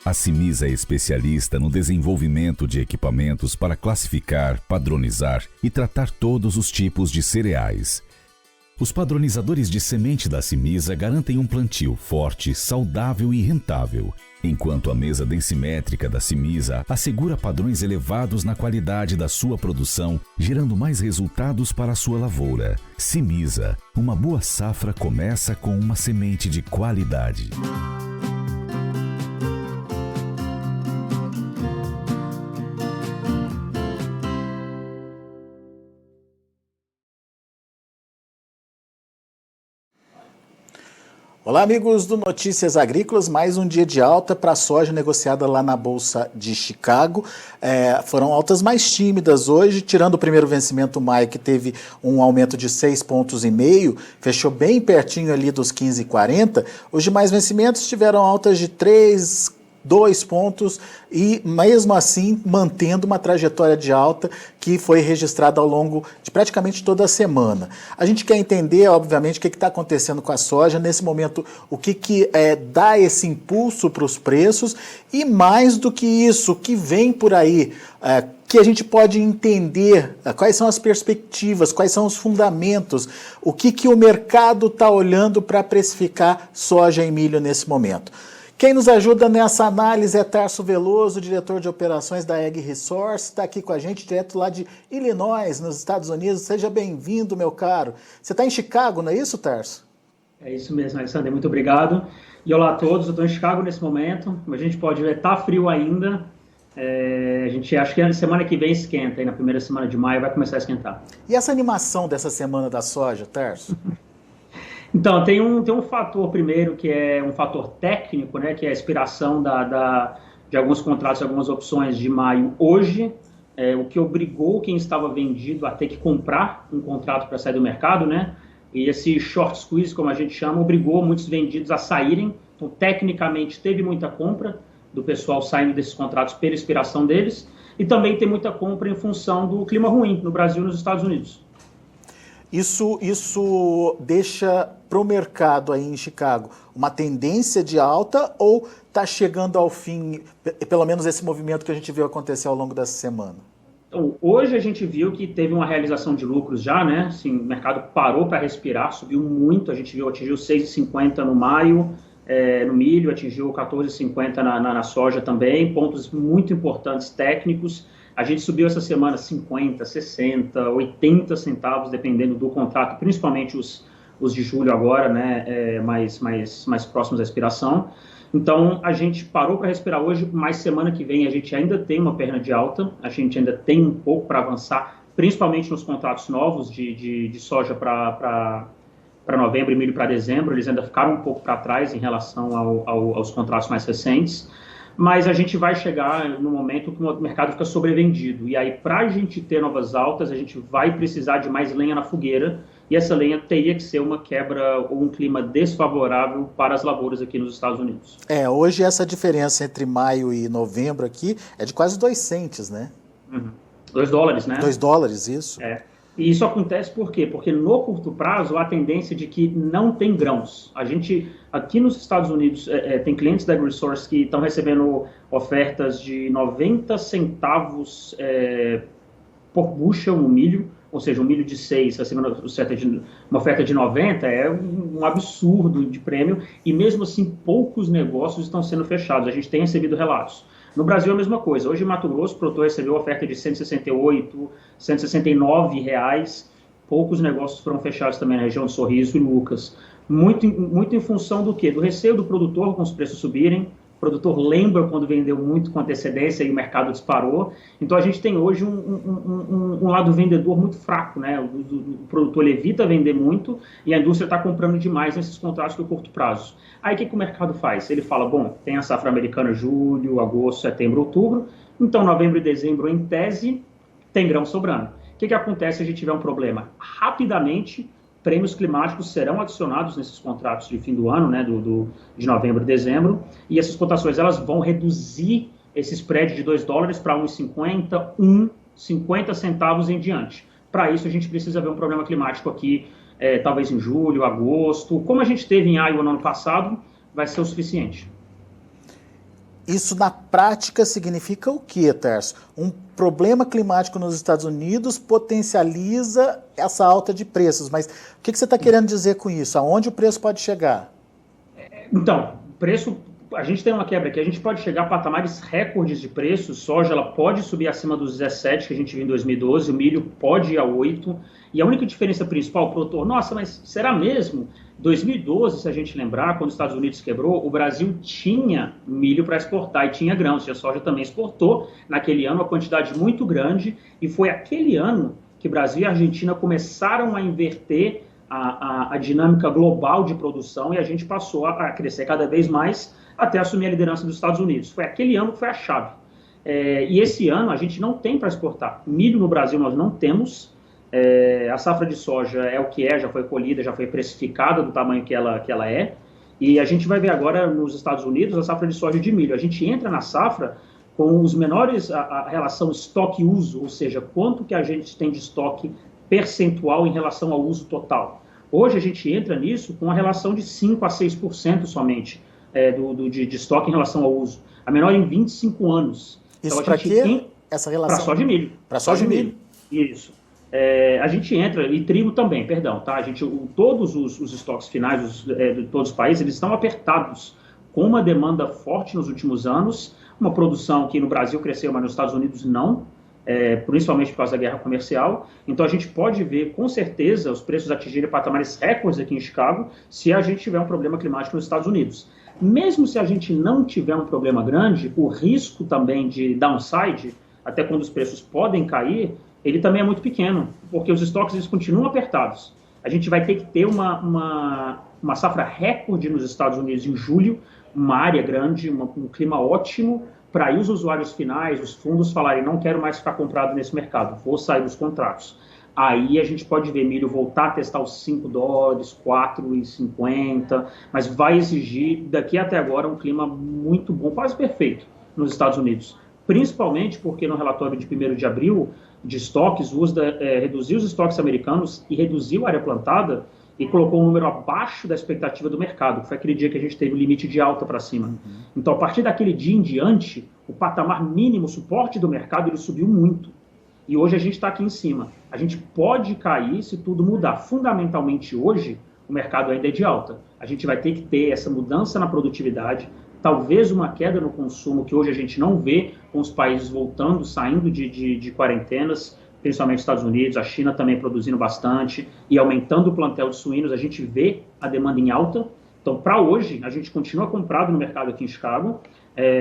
A Cimisa é especialista no desenvolvimento de equipamentos para classificar, padronizar e tratar todos os tipos de cereais. Os padronizadores de semente da Cimisa garantem um plantio forte, saudável e rentável, enquanto a mesa densimétrica da Cimisa assegura padrões elevados na qualidade da sua produção, gerando mais resultados para a sua lavoura. Cimisa, uma boa safra começa com uma semente de qualidade. Olá, amigos do Notícias Agrícolas, mais um dia de alta para a soja negociada lá na Bolsa de Chicago. Foram altas mais tímidas hoje, tirando o primeiro vencimento maio, que teve um aumento de 6,5 pontos, fechou bem pertinho ali dos 15,40. Os demais vencimentos tiveram altas de 3, 2 pontos e, mesmo assim, mantendo uma trajetória de alta que foi registrada ao longo de praticamente toda a semana. A gente quer entender, obviamente, o que está acontecendo com a soja nesse momento, o que dá esse impulso para os preços e, mais do que isso, o que vem por aí, que a gente pode entender quais são as perspectivas, quais são os fundamentos, o que o mercado está olhando para precificar soja e milho nesse momento. Quem nos ajuda nessa análise é Tarso Veloso, diretor de operações da Ag Resource, está aqui com a gente direto lá de Illinois, nos Estados Unidos. Seja bem-vindo, meu caro. Você está em Chicago, não é isso, Tarso? É isso mesmo, Alexandre, muito obrigado. E olá a todos, eu estou em Chicago nesse momento, a gente pode ver, está frio ainda, a gente acha que a semana que vem esquenta, aí na primeira semana de maio vai começar a esquentar. E essa animação dessa semana da soja, Tarso? Então, tem um fator primeiro, que é um fator técnico, né, que é a expiração de alguns contratos, algumas opções de maio hoje, o que obrigou quem estava vendido a ter que comprar um contrato para sair do mercado, né, e esse short squeeze, como a gente chama, obrigou muitos vendidos a saírem. Então, tecnicamente, teve muita compra do pessoal saindo desses contratos pela expiração deles, e também tem muita compra em função do clima ruim no Brasil e nos Estados Unidos. Isso deixa para o mercado aí em Chicago uma tendência de alta ou está chegando ao fim, pelo menos esse movimento que a gente viu acontecer ao longo dessa semana? Então, hoje a gente viu que teve uma realização de lucros já, né? Assim, o mercado parou para respirar, subiu muito, atingiu 6,50 no maio, no milho, atingiu 14,50 na soja também, pontos muito importantes técnicos. A gente subiu essa semana 50, 60, 80 centavos, dependendo do contrato, principalmente os de julho agora, né, mais próximos da expiração. Então, a gente parou para respirar hoje, mas semana que vem a gente ainda tem uma perna de alta, a gente ainda tem um pouco para avançar, principalmente nos contratos novos de soja para novembro e milho para dezembro, eles ainda ficaram um pouco para trás em relação aos contratos mais recentes. Mas a gente vai chegar no momento que o mercado fica sobrevendido. E aí, para a gente ter novas altas, a gente vai precisar de mais lenha na fogueira, e essa lenha teria que ser uma quebra ou um clima desfavorável para as lavouras aqui nos Estados Unidos. Hoje essa diferença entre maio e novembro aqui é de quase 2 centes, né? $2, né? $2, isso. E isso acontece por quê? Porque no curto prazo há a tendência de que não tem grãos. A gente, aqui nos Estados Unidos, tem clientes da AgriSource que estão recebendo ofertas de 90 centavos por bushel no milho, ou seja, um milho de 6, recebendo uma oferta de 90, é um absurdo de prêmio, e mesmo assim poucos negócios estão sendo fechados. A gente tem recebido relatos. No Brasil é a mesma coisa. Hoje em Mato Grosso, o produtor recebeu oferta de R$168, R$169. Poucos negócios foram fechados também na região de Sorriso e Lucas. Muito em função do quê? Do receio do produtor com os preços subirem. O produtor lembra quando vendeu muito com antecedência e o mercado disparou. Então a gente tem hoje um lado vendedor muito fraco, né? O produtor evita vender muito e a indústria está comprando demais nesses contratos de curto prazo. Aí o que o mercado faz? Ele fala, bom, tem a safra americana julho, agosto, setembro, outubro, então novembro e dezembro, em tese, tem grão sobrando. O que acontece se a gente tiver um problema? Rapidamente, prêmios climáticos serão adicionados nesses contratos de fim do ano, né, de novembro e dezembro, e essas cotações elas vão reduzir esse spread de $2 para 1,50, 50 centavos em diante. Para isso, a gente precisa ver um problema climático aqui, talvez em julho, agosto. Como a gente teve em Iowa no ano passado, vai ser o suficiente. Isso na prática significa o quê, Tarso? Um problema climático nos Estados Unidos potencializa essa alta de preços, mas o que você está querendo dizer com isso? Aonde o preço pode chegar? Então, preço, a gente tem uma quebra aqui, a gente pode chegar a patamares recordes de preço, soja ela pode subir acima dos 17 que a gente viu em 2012, o milho pode ir a 8, e a única diferença principal, o produtor, nossa, mas será mesmo? 2012, se a gente lembrar, quando os Estados Unidos quebrou, o Brasil tinha milho para exportar e tinha grãos, e a soja também exportou naquele ano uma quantidade muito grande, e foi aquele ano que Brasil e Argentina começaram a inverter a dinâmica global de produção e a gente passou a crescer cada vez mais até assumir a liderança dos Estados Unidos. Foi aquele ano que foi a chave. E esse ano a gente não tem para exportar. Milho no Brasil nós não temos. A safra de soja é o que é, já foi colhida, já foi precificada do tamanho que ela é. E a gente vai ver agora nos Estados Unidos a safra de soja e de milho. A gente entra na safra com os menores, a relação estoque-uso, ou seja, quanto que a gente tem de estoque percentual em relação ao uso total. Hoje a gente entra nisso com a relação de 5% a 6% somente de estoque em relação ao uso. A menor em 25 anos. Isso então, para quê? Essa relação? Para soja e milho. Para soja e milho. Isso. A gente entra, e trigo também, perdão, tá? Todos os estoques finais de todos os países, eles estão apertados, com uma demanda forte nos últimos anos, uma produção que no Brasil cresceu, mas nos Estados Unidos não, principalmente por causa da guerra comercial. Então a gente pode ver, com certeza, os preços atingirem patamares recordes aqui em Chicago, se a gente tiver um problema climático nos Estados Unidos. Mesmo se a gente não tiver um problema grande, o risco também de downside, até quando os preços podem cair, ele também é muito pequeno, porque os estoques eles continuam apertados. A gente vai ter que ter uma safra recorde nos Estados Unidos em julho, uma área grande, um clima ótimo, para aí os usuários finais, os fundos falarem, não quero mais ficar comprado nesse mercado, vou sair dos contratos. Aí a gente pode ver milho voltar a testar os $5, $4,50, mas vai exigir, daqui até agora, um clima muito bom, quase perfeito, nos Estados Unidos. Principalmente porque no relatório de 1º de abril, de estoques, o USDA reduziu os estoques americanos e reduziu a área plantada e colocou um número abaixo da expectativa do mercado, que foi aquele dia que a gente teve o limite de alta para cima. Então, a partir daquele dia em diante, o patamar mínimo, o suporte do mercado, ele subiu muito. E hoje a gente está aqui em cima. A gente pode cair se tudo mudar. Fundamentalmente, hoje, o mercado ainda é de alta. A gente vai ter que ter essa mudança na produtividade, talvez uma queda no consumo, que hoje a gente não vê com os países voltando, saindo de quarentenas, principalmente os Estados Unidos, a China também produzindo bastante e aumentando o plantel de suínos, a gente vê a demanda em alta. Então, para hoje, a gente continua comprado no mercado aqui em Chicago.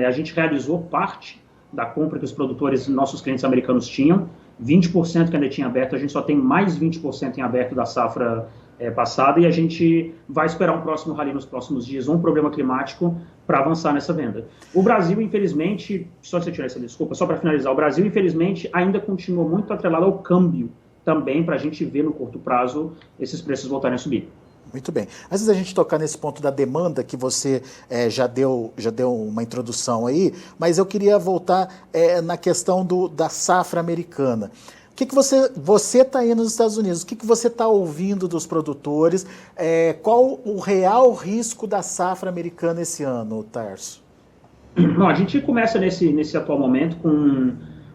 A gente realizou parte da compra que os produtores, nossos clientes americanos tinham, 20% que ainda tinha aberto, a gente só tem mais 20% em aberto da safra passada e a gente vai esperar um próximo rally nos próximos dias, um problema climático para avançar nessa venda. O Brasil, infelizmente, só você tirar essa desculpa, só para finalizar, o Brasil, infelizmente, ainda continua muito atrelado ao câmbio também, para a gente ver no curto prazo esses preços voltarem a subir. Muito bem. Antes da gente tocar nesse ponto da demanda, que você já deu uma introdução aí, mas eu queria voltar na questão da safra americana. O que você está aí nos Estados Unidos, o que você está ouvindo dos produtores, qual o real risco da safra americana esse ano, Tarso? Bom, a gente começa nesse atual momento com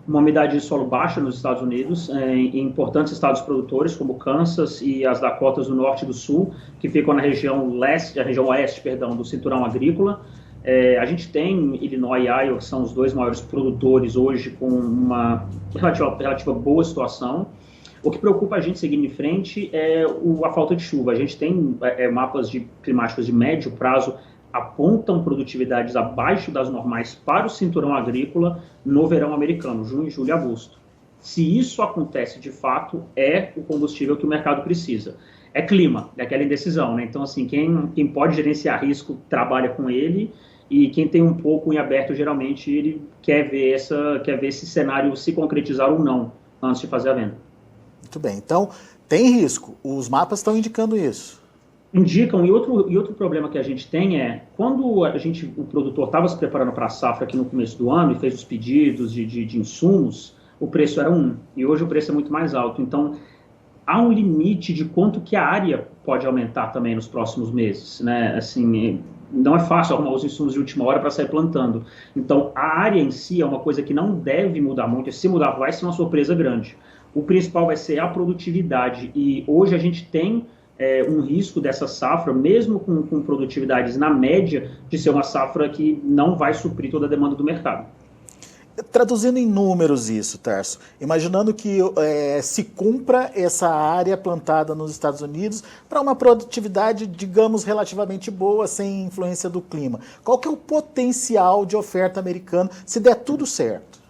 uma umidade de solo baixa nos Estados Unidos, em importantes estados produtores, como Kansas e as Dakotas do Norte e do Sul, que ficam na região oeste, do cinturão agrícola. A gente tem Illinois e Iowa, que são os dois maiores produtores hoje, com uma relativa boa situação. O que preocupa a gente seguindo em frente é a falta de chuva. A gente tem mapas climáticos de médio prazo, apontam produtividades abaixo das normais para o cinturão agrícola no verão americano, junho, julho e agosto. Se isso acontece de fato, é o combustível que o mercado precisa. É clima, é aquela indecisão, né? Então, assim, quem pode gerenciar risco trabalha com ele, e quem tem um pouco em aberto, geralmente, ele quer ver esse cenário se concretizar ou não, antes de fazer a venda. Muito bem, então tem risco, os mapas estão indicando isso. Indicam, e outro problema que a gente tem é, quando o produtor estava se preparando para a safra aqui no começo do ano e fez os pedidos de insumos, o preço era 1, e hoje o preço é muito mais alto. Então, há um limite de quanto que a área pode aumentar também nos próximos meses, né? Assim, não é fácil arrumar os insumos de última hora para sair plantando. Então, a área em si é uma coisa que não deve mudar muito, e se mudar vai ser uma surpresa grande. O principal vai ser a produtividade, e hoje a gente tem um risco dessa safra, mesmo com produtividades na média, de ser uma safra que não vai suprir toda a demanda do mercado. Traduzindo em números isso, Tarso, imaginando que se cumpra essa área plantada nos Estados Unidos para uma produtividade, digamos, relativamente boa, sem influência do clima, qual que é o potencial de oferta americana se der tudo certo?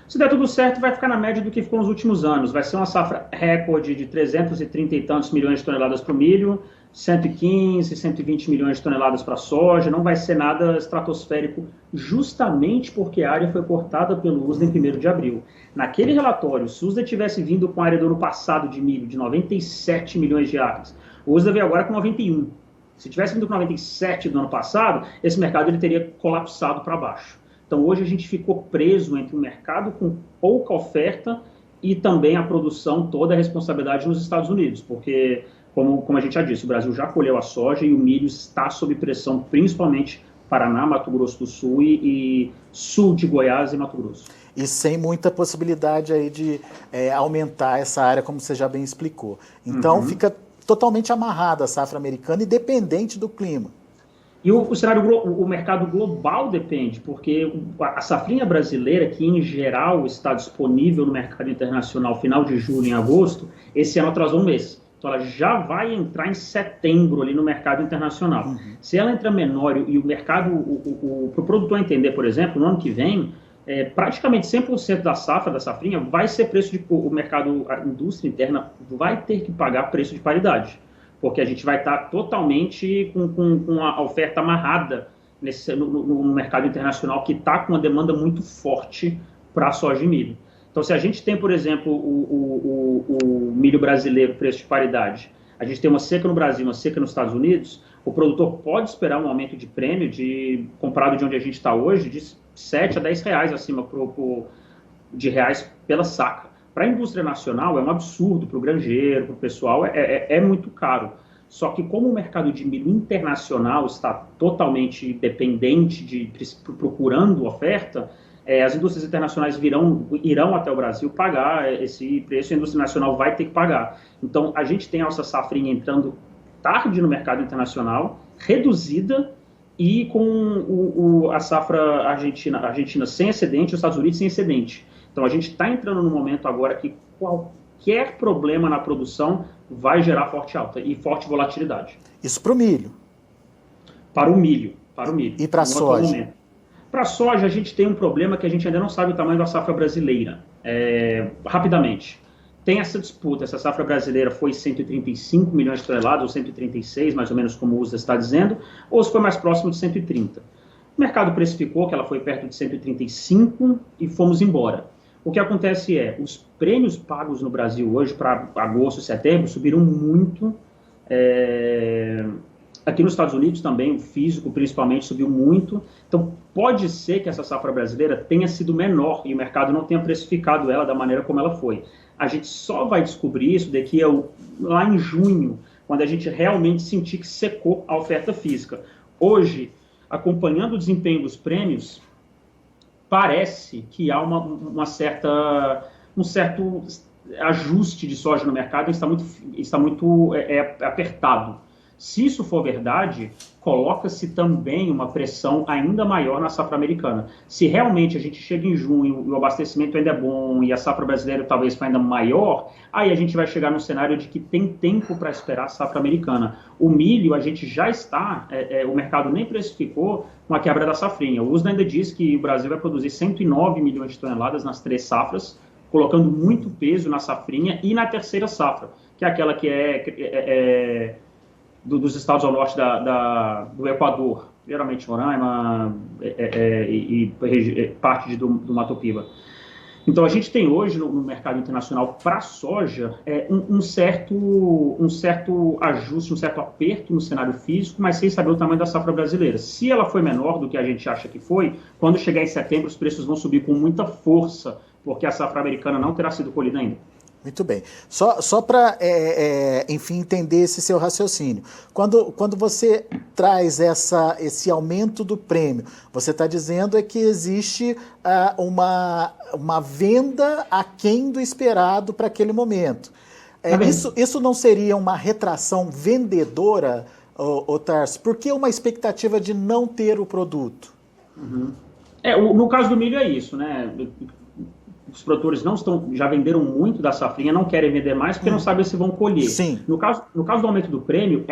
Se der tudo certo, vai ficar na média do que ficou nos últimos anos. Vai ser uma safra recorde de 330 e tantos milhões de toneladas para o milho, 115, 120 milhões de toneladas para a soja. Não vai ser nada estratosférico, justamente porque a área foi cortada pelo USDA em 1º de abril. Naquele relatório, se o USDA tivesse vindo com a área do ano passado de milho de 97 milhões de acres, o USDA veio agora com 91. Se tivesse vindo com 97 do ano passado, esse mercado ele teria colapsado para baixo. Então, hoje a gente ficou preso entre um mercado com pouca oferta e também a produção, toda a responsabilidade nos Estados Unidos, porque, como a gente já disse, o Brasil já colheu a soja e o milho está sob pressão, principalmente Paraná, Mato Grosso do Sul e sul de Goiás e Mato Grosso. E sem muita possibilidade aí de aumentar essa área, como você já bem explicou. Então, fica totalmente amarrada a safra americana e dependente do clima. E o cenário, o mercado global depende, porque a safrinha brasileira, que em geral está disponível no mercado internacional final de julho e agosto, esse ano atrasou um mês. Então ela já vai entrar em setembro ali no mercado internacional. Se ela entrar menor e o mercado, para o produtor entender, por exemplo, no ano que vem, praticamente 100% da safra, da safrinha, vai ser preço de... O mercado, a indústria interna vai ter que pagar preço de paridade, porque a gente vai estar totalmente com a oferta amarrada no mercado internacional, que está com uma demanda muito forte para soja e milho. Então, se a gente tem, por exemplo, o milho brasileiro, preço de paridade, a gente tem uma seca no Brasil, uma seca nos Estados Unidos, o produtor pode esperar um aumento de prêmio, comparado de onde a gente está hoje, de 7 a 10 reais acima de reais pela saca. Para a indústria nacional é um absurdo, para o granjeiro, para o pessoal, é muito caro. Só que como o mercado de milho internacional está totalmente dependente, procurando oferta, as indústrias internacionais irão até o Brasil pagar esse preço, a indústria nacional vai ter que pagar. Então, a gente tem essa safrinha entrando tarde no mercado internacional, reduzida, e com a safra argentina sem excedente e os Estados Unidos sem excedente. Então, a gente está entrando num momento agora que qualquer problema na produção vai gerar forte alta e forte volatilidade. Isso para o milho? Para o milho. E para a soja? Para a soja, a gente tem um problema que a gente ainda não sabe o tamanho da safra brasileira. Rapidamente, tem essa disputa. Essa safra brasileira foi 135 milhões de toneladas, ou 136, mais ou menos como o USDA está dizendo, ou se foi mais próximo de 130. O mercado precificou que ela foi perto de 135 e fomos embora. O que acontece os prêmios pagos no Brasil hoje, para agosto e setembro, subiram muito. Aqui nos Estados Unidos também, o físico principalmente, subiu muito. Então, pode ser que essa safra brasileira tenha sido menor e o mercado não tenha precificado ela da maneira como ela foi. A gente só vai descobrir isso daqui lá em junho, quando a gente realmente sentir que secou a oferta física. Hoje, acompanhando o desempenho dos prêmios, parece que há um certo ajuste de soja no mercado, está muito apertado. Se isso for verdade, coloca-se também uma pressão ainda maior na safra americana. Se realmente a gente chega em junho e o abastecimento ainda é bom e a safra brasileira talvez for ainda maior, aí a gente vai chegar num cenário de que tem tempo para esperar a safra americana. O milho, a gente já está, o mercado nem precificou com a quebra da safrinha. O USDA ainda diz que o Brasil vai produzir 109 milhões de toneladas nas 3 safras, colocando muito peso na safrinha e na terceira safra, que é aquela que dos estados ao norte do Equador, geralmente Roraima e parte do Mato Piba. Então, a gente tem hoje no mercado internacional para a soja um certo ajuste, um certo aperto no cenário físico, mas sem saber o tamanho da safra brasileira. Se ela foi menor do que a gente acha que foi, quando chegar em setembro, os preços vão subir com muita força, porque a safra americana não terá sido colhida ainda. Muito bem. Só para, enfim, entender esse seu raciocínio. Quando você traz esse aumento do prêmio, você está dizendo que existe uma venda aquém do esperado para aquele momento. Isso não seria uma retração vendedora, Tarso? Por que uma expectativa de não ter o produto? Uhum. No caso do milho é isso, né? Os produtores já venderam muito da safrinha, não querem vender mais porque não sabem se vão colher. Sim. No caso do aumento do prêmio,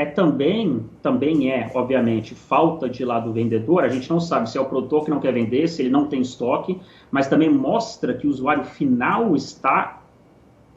também é, obviamente, falta de lá do vendedor. A gente não sabe se é o produtor que não quer vender, se ele não tem estoque, mas também mostra que o usuário final está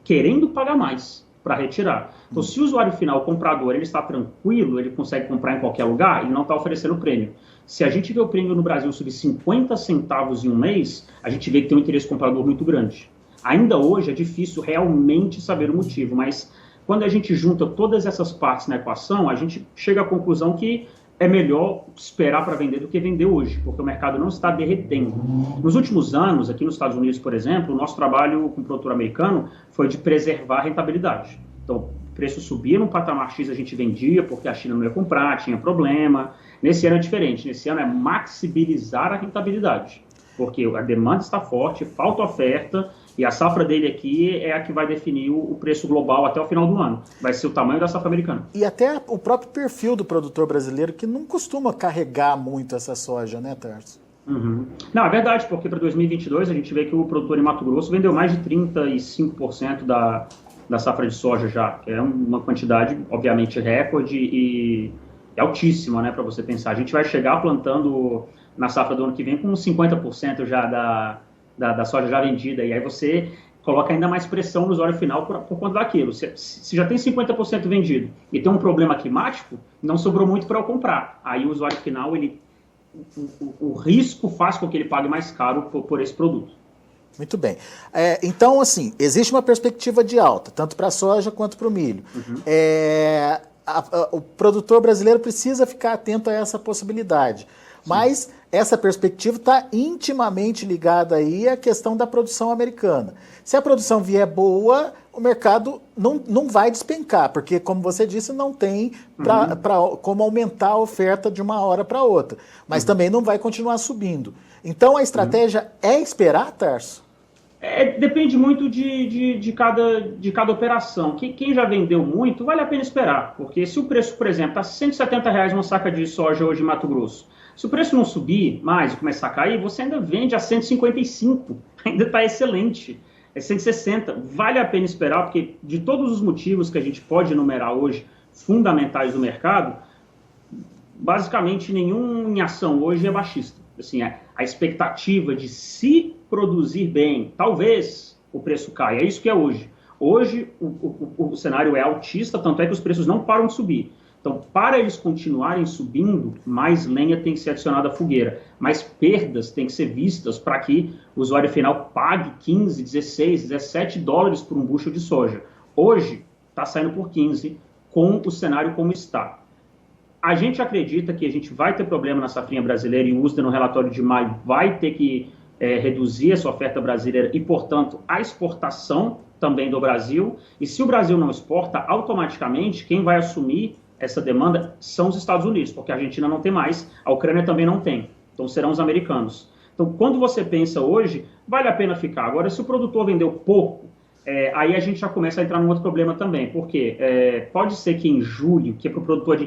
querendo pagar mais para retirar. Então, se o usuário final, o comprador, ele está tranquilo, ele consegue comprar em qualquer lugar, ele não está oferecendo prêmio. Se a gente vê o prêmio no Brasil subir 50 centavos em um mês, a gente vê que tem um interesse comprador muito grande. Ainda hoje é difícil realmente saber o motivo, mas quando a gente junta todas essas partes na equação, a gente chega à conclusão que é melhor esperar para vender do que vender hoje, porque o mercado não está derretendo. Nos últimos anos, aqui nos Estados Unidos, por exemplo, o nosso trabalho com o produtor americano foi de preservar a rentabilidade. Então, o preço subia no patamar X, a gente vendia, porque a China não ia comprar, tinha problema. Nesse ano é diferente, nesse ano é maxibilizar a rentabilidade, porque a demanda está forte, falta oferta, e a safra dele aqui é a que vai definir o preço global até o final do ano. Vai ser o tamanho da safra americana. E até o próprio perfil do produtor brasileiro, que não costuma carregar muito essa soja, né, Tarso? Uhum. Não, é verdade, porque para 2022 a gente vê que o produtor em Mato Grosso vendeu mais de 35% da safra de soja já, que é uma quantidade, obviamente, recorde e altíssima, né, para você pensar. A gente vai chegar plantando na safra do ano que vem com uns 50% já da soja já vendida, e aí você coloca ainda mais pressão no usuário final por conta daquilo. Se já tem 50% vendido e tem um problema climático, não sobrou muito para eu comprar. Aí o usuário final, o risco faz com que ele pague mais caro por esse produto. Muito bem. Então, assim, existe uma perspectiva de alta, tanto para a soja quanto para o milho. Uhum. O produtor brasileiro precisa ficar atento a essa possibilidade. Sim. Mas essa perspectiva está intimamente ligada aí à questão da produção americana. Se a produção vier boa, o mercado não vai despencar, porque, como você disse, não tem como aumentar a oferta de uma hora para outra. Mas também não vai continuar subindo. Então, a estratégia é esperar, Tarso? Depende muito de cada operação. Quem já vendeu muito, vale a pena esperar, porque se o preço, por exemplo, está R$170 uma saca de soja hoje em Mato Grosso, se o preço não subir mais e começar a cair, você ainda vende a 155, ainda está excelente, é 160, vale a pena esperar, porque de todos os motivos que a gente pode enumerar hoje, fundamentais do mercado, basicamente nenhum em ação hoje é baixista. Assim, a expectativa de se produzir bem, talvez o preço caia, é isso que é hoje. Hoje o cenário é altista, tanto é que os preços não param de subir. Então, para eles continuarem subindo, mais lenha tem que ser adicionada à fogueira, mais perdas têm que ser vistas para que o usuário final pague 15, 16, 17 dólares por um bushel de soja. Hoje, está saindo por 15, com o cenário como está. A gente acredita que a gente vai ter problema na safrinha brasileira, e o USDA no relatório de maio vai ter que reduzir essa oferta brasileira e, portanto, a exportação também do Brasil. E se o Brasil não exporta, automaticamente quem vai assumir essa demanda são os Estados Unidos, porque a Argentina não tem mais, a Ucrânia também não tem, então serão os americanos. Então, quando você pensa hoje, vale a pena ficar. Agora, se o produtor vendeu pouco, aí a gente já começa a entrar num outro problema também, porque pode ser que em julho, que é para o produtor,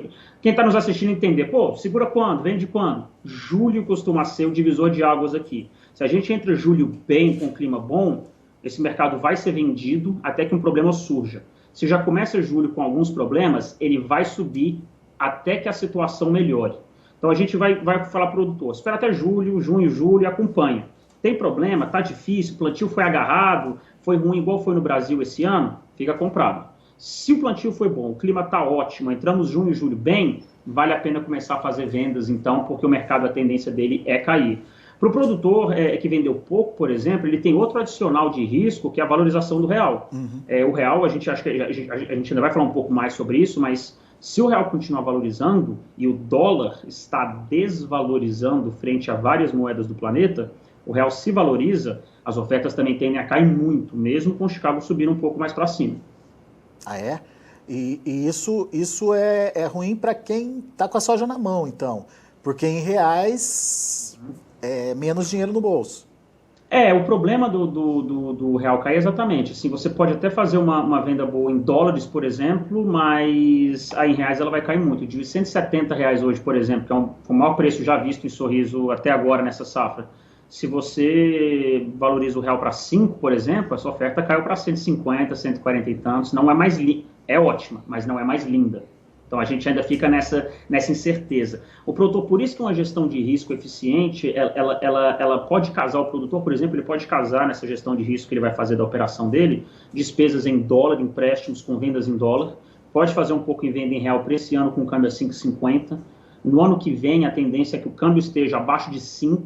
quem está nos assistindo entender, segura quando? Vende quando? Julho costuma ser o divisor de águas aqui. Se a gente entra julho bem, com clima bom, esse mercado vai ser vendido até que um problema surja. Se já começa julho com alguns problemas, ele vai subir até que a situação melhore. Então a gente vai falar para o produtor, espera até julho, junho, julho, acompanha. Tem problema, está difícil, o plantio foi agarrado, foi ruim igual foi no Brasil esse ano, fica comprado. Se o plantio foi bom, o clima está ótimo, entramos junho e julho bem, vale a pena começar a fazer vendas então, porque o mercado, a tendência dele é cair. Para o produtor que vendeu pouco, por exemplo, ele tem outro adicional de risco, que é a valorização do real. O real, a gente acha que a gente ainda vai falar um pouco mais sobre isso, mas se o real continuar valorizando e o dólar está desvalorizando frente a várias moedas do planeta, o real se valoriza, as ofertas também tendem a cair muito, mesmo com o Chicago subindo um pouco mais para cima. Ah, é? E isso é ruim para quem está com a soja na mão, então. Porque em reais é menos dinheiro no bolso. O problema do real cair é exatamente, assim, você pode até fazer uma venda boa em dólares, por exemplo, mas aí em reais ela vai cair muito. De R$170 hoje, por exemplo, que é o maior preço já visto em Sorriso até agora nessa safra, se você valoriza o real para 5, por exemplo, essa oferta caiu para 150, 140 e tantos, não é mais é ótima, mas não é mais linda. Então, a gente ainda fica nessa incerteza. O produtor, por isso que uma gestão de risco eficiente, ela pode casar, o produtor, por exemplo, ele pode casar nessa gestão de risco que ele vai fazer da operação dele, despesas em dólar, empréstimos com vendas em dólar, pode fazer um pouco em venda em real para esse ano com o câmbio a 5,50. No ano que vem, a tendência é que o câmbio esteja abaixo de 5,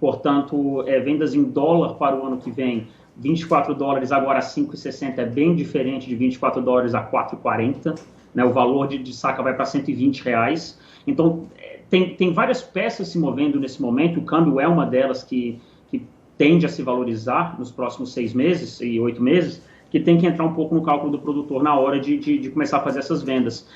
portanto, vendas em dólar para o ano que vem, $24 agora a 5,60 é bem diferente de $24 a 4,40. Né, o valor de saca vai para R$120. Então, tem várias peças se movendo nesse momento, o câmbio é uma delas que tende a se valorizar nos próximos 6 meses e 8 meses, que tem que entrar um pouco no cálculo do produtor na hora de começar a fazer essas vendas.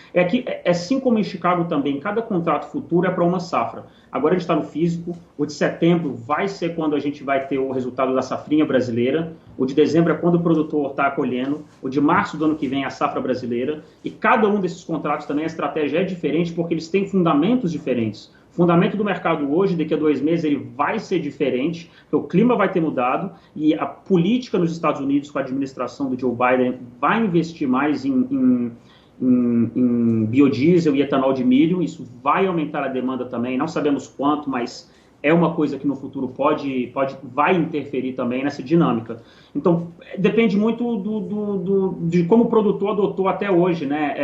Assim como em Chicago também, cada contrato futuro é para uma safra. Agora a gente está no físico, o de setembro vai ser quando a gente vai ter o resultado da safrinha brasileira, o de dezembro é quando o produtor está colhendo, o de março do ano que vem é a safra brasileira, e cada um desses contratos também a estratégia é diferente porque eles têm fundamentos diferentes. O fundamento do mercado hoje, daqui a 2 meses, ele vai ser diferente, porque o clima vai ter mudado e a política nos Estados Unidos, com a administração do Joe Biden, vai investir mais em biodiesel e etanol de milho. Isso vai aumentar a demanda também, não sabemos quanto, mas é uma coisa que no futuro vai interferir também nessa dinâmica. Então, depende muito de como o produtor adotou até hoje, né?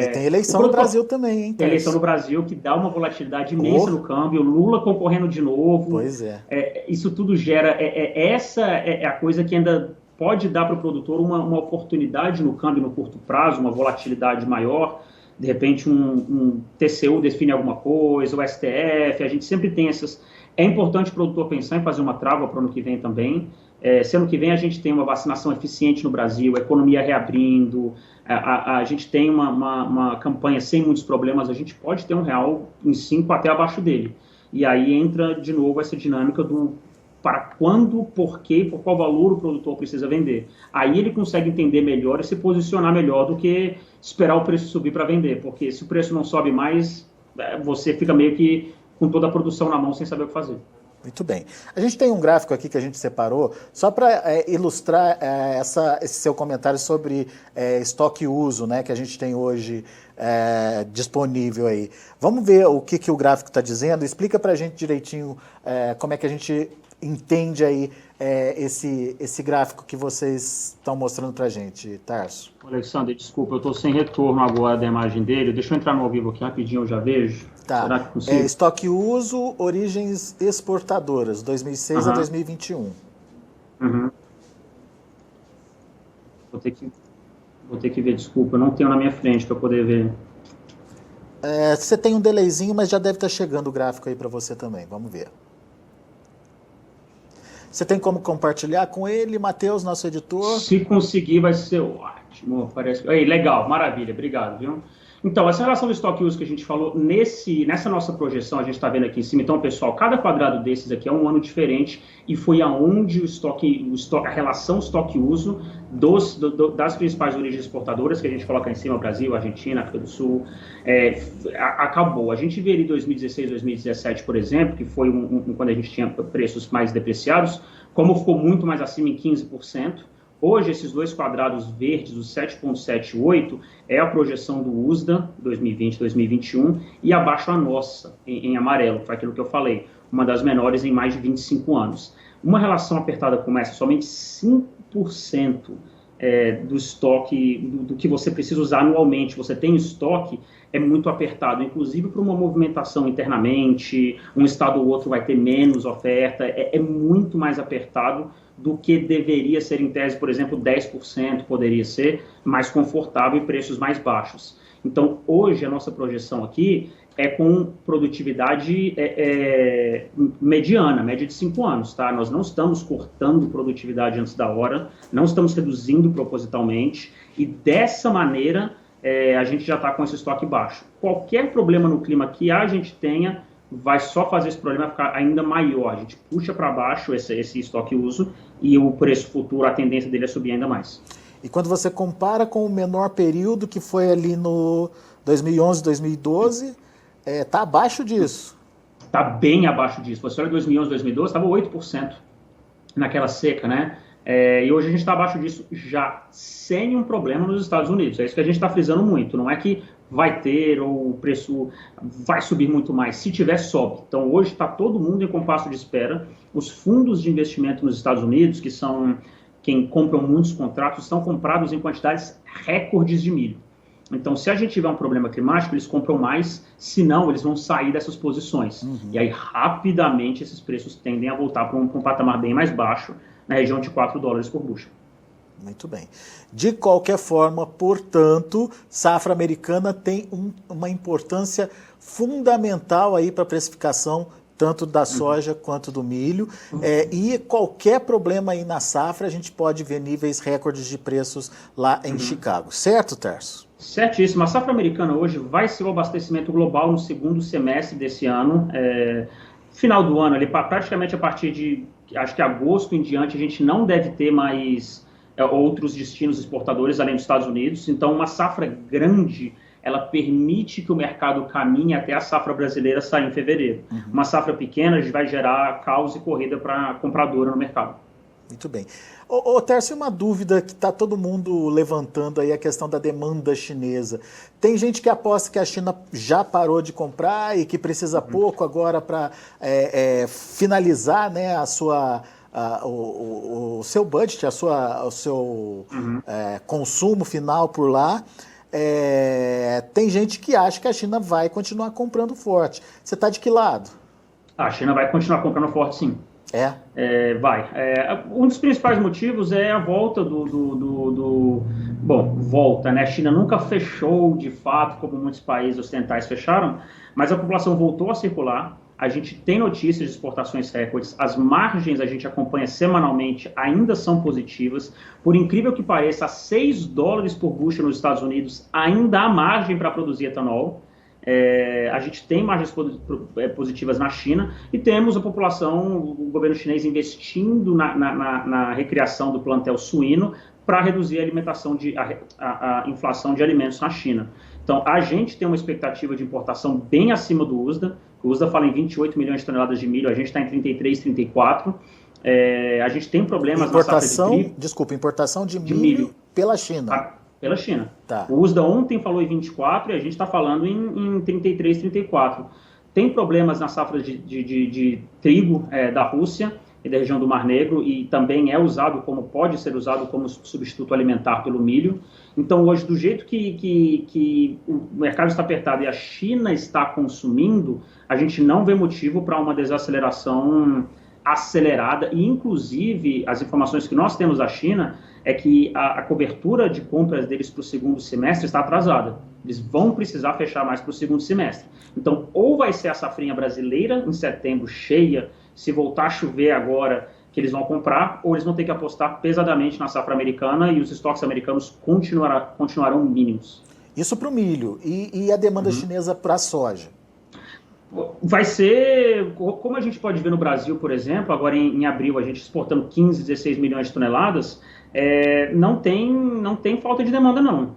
E tem eleição no Brasil também, hein? Tem eleição no Brasil que dá uma volatilidade imensa no câmbio, Lula concorrendo de novo. Pois é. Isso tudo gera... Essa é a coisa que ainda pode dar para o produtor uma oportunidade no câmbio no curto prazo, uma volatilidade maior. De repente, um TCU define alguma coisa, o STF, a gente sempre tem essas... É importante o produtor pensar em fazer uma trava para o ano que vem também. Se ano que vem a gente tem uma vacinação eficiente no Brasil, a economia reabrindo, a gente tem uma campanha sem muitos problemas, a gente pode ter um real em 5 até abaixo dele. E aí entra de novo essa dinâmica do para quando, por quê, por qual valor o produtor precisa vender. Aí ele consegue entender melhor e se posicionar melhor do que esperar o preço subir para vender, porque se o preço não sobe mais, você fica meio que com toda a produção na mão sem saber o que fazer. Muito bem. A gente tem um gráfico aqui que a gente separou só para ilustrar esse seu comentário sobre estoque e uso, né, que a gente tem hoje disponível aí. Vamos ver o que o gráfico está dizendo. Explica para a gente direitinho como é que a gente entende aí esse gráfico que vocês estão mostrando para a gente, Tarso. Alexandre, desculpa, eu estou sem retorno agora da imagem dele. Deixa eu entrar no ao vivo aqui rapidinho, eu já vejo. Tá. Será que consigo? Estoque e uso, origens exportadoras, 2006 a 2021. Uhum. Vou ter que ver, desculpa, eu não tenho na minha frente para poder ver. Você tem um delayzinho, mas já deve estar chegando o gráfico aí para você também. Vamos ver. Você tem como compartilhar com ele, Matheus, nosso editor? Se conseguir, vai ser ótimo. Parece... Aí, legal, maravilha, obrigado, viu? Então, essa relação do estoque uso que a gente falou, nessa nossa projeção, a gente está vendo aqui em cima, então, pessoal, cada quadrado desses aqui é um ano diferente e foi aonde a relação estoque-uso das principais origens exportadoras, que a gente coloca em cima, Brasil, Argentina, África do Sul, acabou. A gente vê ali 2016, 2017, por exemplo, que foi quando a gente tinha preços mais depreciados, como ficou muito mais acima em 15%, hoje, esses 2 quadrados verdes, o 7,78, é a projeção do USDA 2020-2021 e abaixo a nossa, em amarelo, que foi aquilo que eu falei, uma das menores em mais de 25 anos. Uma relação apertada como essa, somente 5% do estoque, do que você precisa usar anualmente, você tem estoque, é muito apertado, inclusive para uma movimentação internamente, um estado ou outro vai ter menos oferta, é muito mais apertado do que deveria ser em tese, por exemplo, 10% poderia ser mais confortável e preços mais baixos. Então, hoje, a nossa projeção aqui é com produtividade mediana, média de 5 anos, tá? Nós não estamos cortando produtividade antes da hora, não estamos reduzindo propositalmente, e dessa maneira a gente já está com esse estoque baixo. Qualquer problema no clima que a gente tenha vai só fazer esse problema ficar ainda maior. A gente puxa para baixo esse estoque uso e o preço futuro, a tendência dele é subir ainda mais. E quando você compara com o menor período, que foi ali no 2011, 2012, está abaixo disso. Está bem abaixo disso. Você olha 2011, 2012, estava 8% naquela seca, né? E hoje a gente está abaixo disso já, sem um problema nos Estados Unidos. É isso que a gente está frisando muito. Não é que vai ter ou o preço vai subir muito mais. Se tiver, sobe. Então hoje está todo mundo em compasso de espera. Os fundos de investimento nos Estados Unidos, que são quem compram muitos contratos, estão comprados em quantidades recordes de milho. Então, se a gente tiver um problema climático, eles compram mais, senão eles vão sair dessas posições. E aí, rapidamente, esses preços tendem a voltar para um patamar bem mais baixo, na região de $4 por bushel. Muito bem. De qualquer forma, portanto, safra americana tem uma importância fundamental aí para a precificação tanto da soja quanto do milho, e qualquer problema aí na safra, a gente pode ver níveis recordes de preços lá em Chicago. Certo, Tarso? Certíssimo. A safra americana hoje vai ser o abastecimento global no segundo semestre desse ano. Final do ano, ali, praticamente a partir de, acho que agosto em diante, a gente não deve ter mais outros destinos exportadores além dos Estados Unidos. Então, uma safra grande, ela permite que o mercado caminhe até a safra brasileira sair em fevereiro. Uma safra pequena vai gerar caos e corrida para a compradora no mercado. Muito bem. Tércio, uma dúvida que está todo mundo levantando aí, a questão da demanda chinesa. Tem gente que aposta que a China já parou de comprar e que precisa pouco agora para finalizar, né, o seu budget, o seu consumo final por lá. Tem gente que acha que a China vai continuar comprando forte. Você está de que lado? A China vai continuar comprando forte, sim. Vai. Um dos principais motivos é a volta volta, né? A China nunca fechou de fato, como muitos países ocidentais fecharam, mas a população voltou a circular. A gente tem notícias de exportações recordes, as margens a gente acompanha semanalmente, ainda são positivas. Por incrível que pareça, a $6 por bushel nos Estados Unidos ainda há margem para produzir etanol. A gente tem margens positivas na China e temos a população, o governo chinês investindo na recriação do plantel suíno para reduzir a alimentação, a inflação de alimentos na China. Então, a gente tem uma expectativa de importação bem acima do USDA. O USDA fala em 28 milhões de toneladas de milho, a gente está em 33, 34. A gente tem problemas na safra de trigo. Desculpa, importação de milho pela China. Pela China. Tá. O USDA ontem falou em 24 e a gente está falando em 33, 34. Tem problemas na safra de trigo da Rússia e da região do Mar Negro, e também pode ser usado como substituto alimentar pelo milho. Então, hoje, do jeito que o mercado está apertado e a China está consumindo, a gente não vê motivo para uma desaceleração acelerada, e inclusive as informações que nós temos da China é que a cobertura de compras deles para o segundo semestre está atrasada. Eles vão precisar fechar mais para o segundo semestre. Então, ou vai ser a safrinha brasileira em setembro cheia, se voltar a chover agora, que eles vão comprar, ou eles vão ter que apostar pesadamente na safra americana e os estoques americanos continuarão mínimos. Isso para o milho. E a demanda chinesa para a soja? Vai ser, como a gente pode ver no Brasil, por exemplo, agora em abril, a gente exportando 15, 16 milhões de toneladas, não tem falta de demanda, não.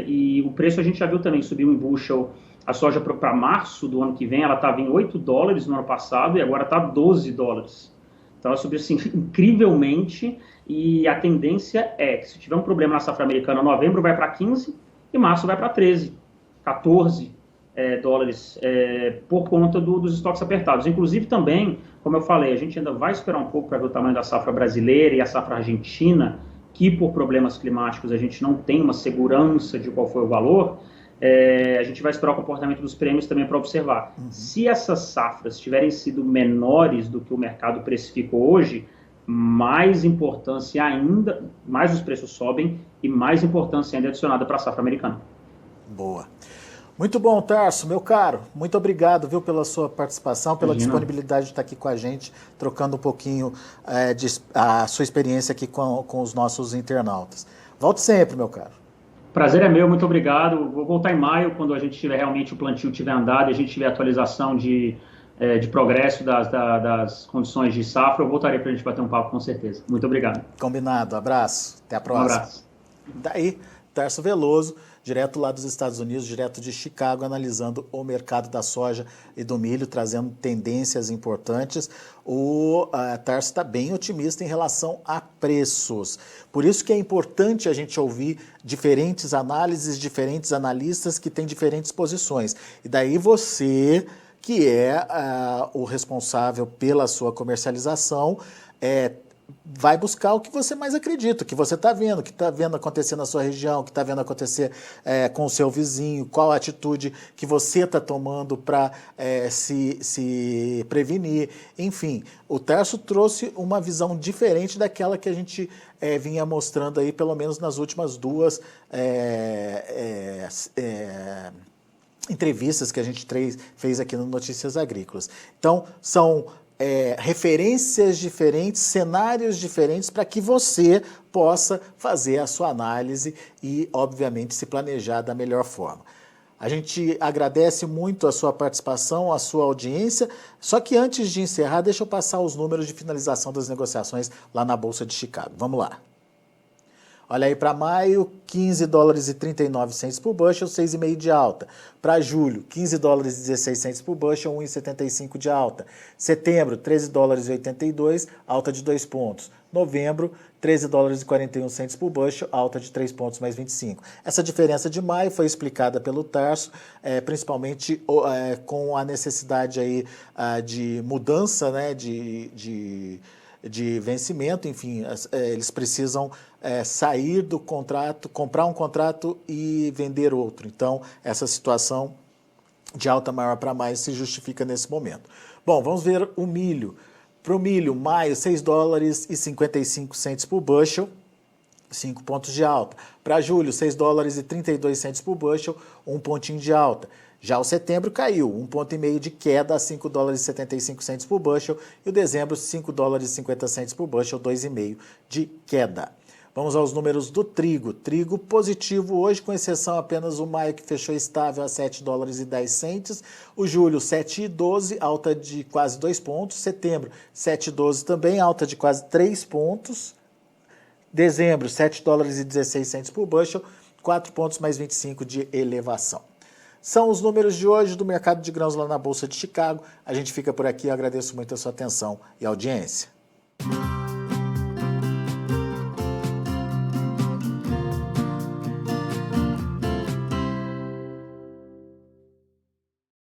E o preço a gente já viu também subir um bushel. A soja para março do ano que vem, ela estava em $8 no ano passado e agora está $12. Então ela subiu assim, incrivelmente, e a tendência é que se tiver um problema na safra americana, novembro vai para 15 e março vai para 13, 14 dólares por conta dos estoques apertados. Inclusive também, como eu falei, a gente ainda vai esperar um pouco para ver o tamanho da safra brasileira e a safra argentina, que por problemas climáticos a gente não tem uma segurança de qual foi o valor. A gente vai esperar o comportamento dos prêmios também para observar. Se essas safras tiverem sido menores do que o mercado precificou hoje, mais importância ainda, mais os preços sobem e mais importância ainda é adicionada para a safra americana. Boa. Muito bom, Tarso, meu caro. Muito obrigado, viu, pela sua participação, pela Imagina. disponibilidade de estar aqui com a gente, trocando um pouquinho a sua experiência aqui com os nossos internautas. Volte sempre, meu caro. Prazer é meu, muito obrigado. Vou voltar em maio, quando a gente tiver realmente o plantio tiver andado, e a gente tiver atualização de progresso das condições de safra, eu voltarei para a gente bater um papo com certeza. Muito obrigado. Combinado, abraço, até a Um próxima. abraço. Daí, Tarso Veloso, direto lá dos Estados Unidos, direto de Chicago, analisando o mercado da soja e do milho, trazendo tendências importantes. O Tarso está bem otimista em relação a preços. Por isso que é importante a gente ouvir diferentes análises, diferentes analistas que têm diferentes posições. E daí você, que é o responsável pela sua comercialização, vai buscar o que você mais acredita, o que você está vendo, o que está vendo acontecer na sua região, o que está vendo acontecer com o seu vizinho, qual a atitude que você está tomando para se prevenir. Enfim, o Tarso trouxe uma visão diferente daquela que a gente vinha mostrando aí, pelo menos nas últimas duas entrevistas que a gente fez aqui no Notícias Agrícolas. Então, são referências diferentes, cenários diferentes para que você possa fazer a sua análise e, obviamente, se planejar da melhor forma. A gente agradece muito a sua participação, a sua audiência, só que antes de encerrar, deixa eu passar os números de finalização das negociações lá na Bolsa de Chicago. Vamos lá. Olha aí, para maio, 15 dólares e 39 centes por bushel, 6,5 de alta. Para julho, 15 dólares e 16 centes por bushel, 1,75 de alta. Setembro, 13 dólares e 82, alta de 2 pontos. Novembro, 13 dólares e 41 centes por bushel, alta de 3 pontos mais 25. Essa diferença de maio foi explicada pelo Tarso, principalmente com a necessidade aí, de mudança, né, de vencimento, enfim, eles precisam sair do contrato, comprar um contrato e vender outro. Então, essa situação de alta maior para mais se justifica nesse momento. Bom, vamos ver o milho. Para o milho, maio, 6 dólares e 55 centes por bushel, 5 pontos de alta. Para julho, 6 dólares e 32 centes por bushel, 1 pontinho de alta. Já o setembro caiu, 1,5 ponto de queda a 5 dólares e 75 centes por bushel, e o dezembro 5 dólares e 50 centes por bushel, 2,5 de queda. Vamos aos números do trigo. Trigo positivo hoje, com exceção apenas o maio, que fechou estável a 7 dólares e 10 centes. O julho, 7,12, alta de quase 2 pontos. Setembro, 7,12 também, alta de quase 3 pontos. Dezembro, 7 dólares e 16 centes por bushel, 4 pontos mais 25 de elevação. São os números de hoje do mercado de grãos lá na Bolsa de Chicago. A gente fica por aqui, eu agradeço muito a sua atenção e audiência.